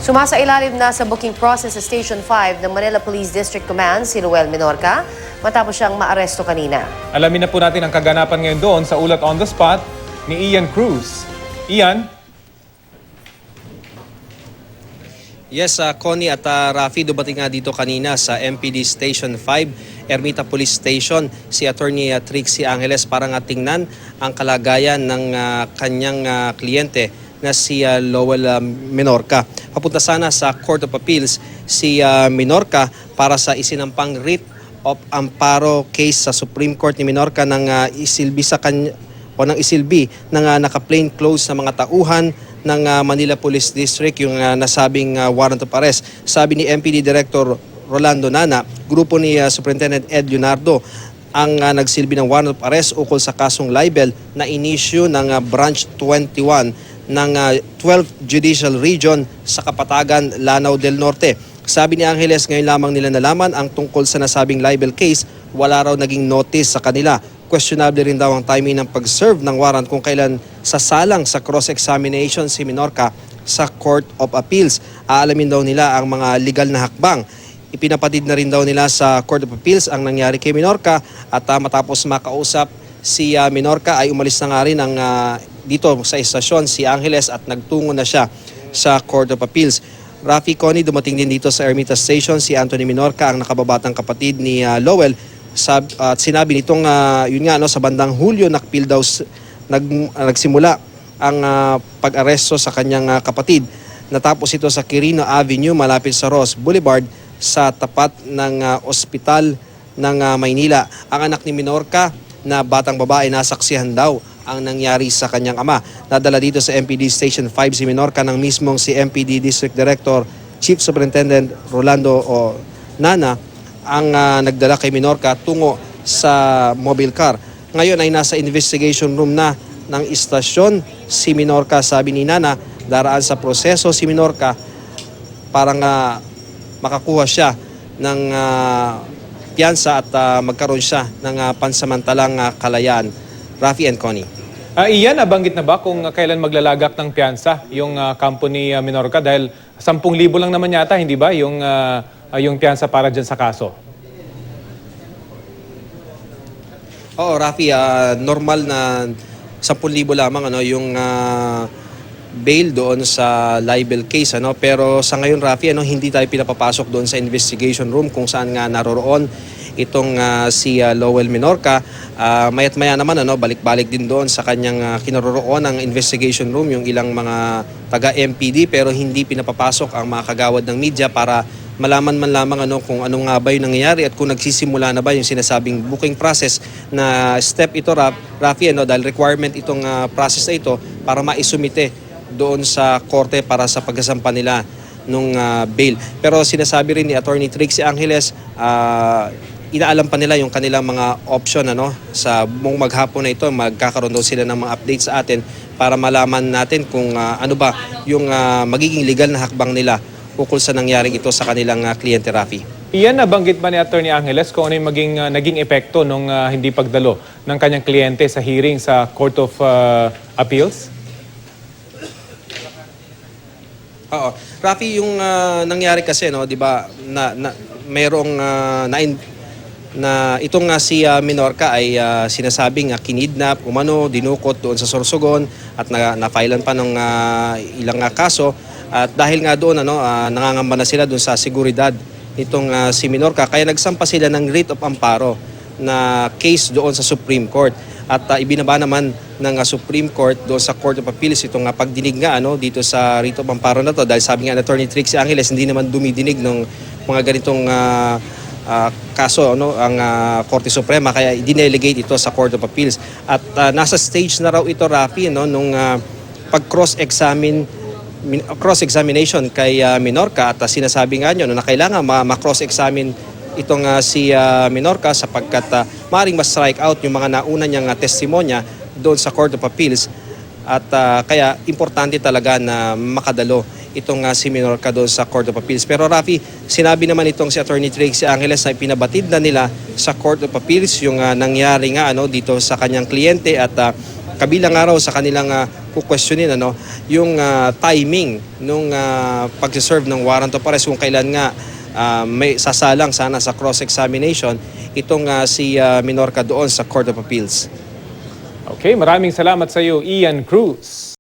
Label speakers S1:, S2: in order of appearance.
S1: Sumasailalim na sa booking process sa Station 5 ng Manila Police District Command si Ruel Menorca matapos siyang maaresto kanina.
S2: Alamin na po natin ang kaganapan ngayon doon sa ulat on the spot ni Ian Cruz. Ian?
S3: Yes, Connie at Rafi, dumating nga dito kanina sa MPD Station 5, Ermita Police Station, si Attorney Trixie Angeles para nga tingnan ang kalagayan ng kanyang kliyente na si Lowell Menorca. Papunta sana sa Court of Appeals si Menorca para sa isinampang writ of amparo case sa Supreme Court ni Menorca ng isilbi sa kanya o ng isilbi ng naka-plain clothes na mga tauhan ng Manila Police District, yung nasabing warrant of arrest. Sabi ni MPD Director Rolando Nana, grupo ni Superintendent Ed Leonardo ang nagsilbi ng warrant of arrest ukol sa kasong libel na inisyu ng Branch 21 ng 12th Judicial Region sa Kapatagan, Lanao del Norte. Sabi ni Angeles, ngayon lamang nila nalaman ang tungkol sa nasabing libel case, wala raw naging notice sa kanila. Questionable rin daw ang timing ng pag-serve ng warrant kung kailan sasalang sa cross-examination si Menorca sa Court of Appeals. Aalamin daw nila ang mga legal na hakbang. Ipinapatid na rin daw nila sa Court of Appeals ang nangyari kay Menorca at matapos makausap si Menorca ay umalis na nga rin dito sa istasyon si Angeles at nagtungo na siya sa Court of Appeals. Rafi, Connie, dumating din dito sa Ermita Station si Anthony Menorca, ang nakababatang kapatid ni Lowell. At sinabi nitong sa bandang Hulyo nagsimula ang pag-aresto sa kanyang kapatid. Natapos ito sa Quirino Avenue malapit sa Ross Boulevard sa tapat ng ospital ng Maynila. Ang anak ni Menorca na batang babae nasaksihan daw ang nangyari sa kanyang ama. Nadala dito sa MPD Station 5 si Menorca ng mismong si MPD District Director Chief Superintendent Rolando Nana ang nagdala kay Menorca tungo sa mobile car. Ngayon ay nasa investigation room na ng istasyon si Menorca. Sabi ni Nana, daraan sa proseso si Menorca para makakuha siya ng piyansa at magkaroon siya ng pansamantalang kalayaan. Rafi and Connie.
S2: Ian, nabanggit na ba kung kailan maglalagak ng piyansa yung kampo ni Menorca? Dahil 10,000 lang naman yata, hindi ba? Yung piyansa para dyan sa kaso.
S3: Oo, Rafi, normal na 10,000 lamang yung bail doon sa libel case. Pero sa ngayon, Rafi, hindi tayo pinapapasok doon sa investigation room kung saan nga naroroon itong si Lowell Menorca. Mayat maya naman balik-balik din doon sa kanyang kinaroroon ng investigation room yung ilang mga taga-MPD, pero hindi pinapapasok ang mga kagawad ng media para malaman man lamang kung ano nga ba yung nangyayari at kung nagsisimula na ba yung sinasabing booking process na step ito, Rafi, dahil requirement itong process na ito para maisumite doon sa korte para sa pagkasampa nila nung bail. Pero sinasabi rin ni Attorney Trixie Angeles, inaalam pa nila yung kanilang mga option sa buong maghapon na ito. Magkakaroon daw sila ng mga updates sa atin para malaman natin kung ano ba yung magiging legal na hakbang nila ukol sa nangyaring ito sa kanilang kliyente, Rafi.
S2: Iyan, nabanggit ba ni Attorney Angeles kung ano yung naging epekto nung hindi pagdalo ng kanyang kliyente sa hearing sa Court of Appeals?
S3: Oo. Rafi, yung nangyari kasi, di ba, mayroong na itong si Menorca ay sinasabing kinidnap, dinukot doon sa Sorsogon at na-filean pa ng ilang kaso. At dahil nga doon nangangamba na sila doon sa seguridad nitong si Menorca, kaya nagsampa sila ng writ of amparo na case doon sa Supreme Court. At ibinaba naman ng Supreme Court doon sa Court of Appeals itong pagdinig nga dito sa writ of amparo na to, dahil sabi nga ng Attorney Trixie Angeles, hindi naman dumidinig ng mga ganitong kaso ang Korte Suprema, kaya dinelegate ito sa Court of Appeals. At nasa stage na raw ito, Rafi, nung cross-examination kay Menorca, at sinasabi nga nyo na kailangan ma-cross-examine itong si Menorca sapagkat maaaring ma-strike out yung mga nauna niyang testimonya doon sa Court of Appeals. At kaya importante talaga na makadalo itong si Menorca doon sa Court of Appeals. Pero Rafi, sinabi naman itong si Attorney Trixie Angeles na pinabatid na nila sa Court of Appeals yung nangyari nga dito sa kanyang kliyente, at kabilang araw sa kanilang kukwestiyonin yung timing nung pag-serve ng warrant of arrest kung kailan nga may sasalang sana sa cross-examination itong si Minorca doon sa Court of Appeals.
S2: Okay, maraming salamat sa iyo, Ian Cruz.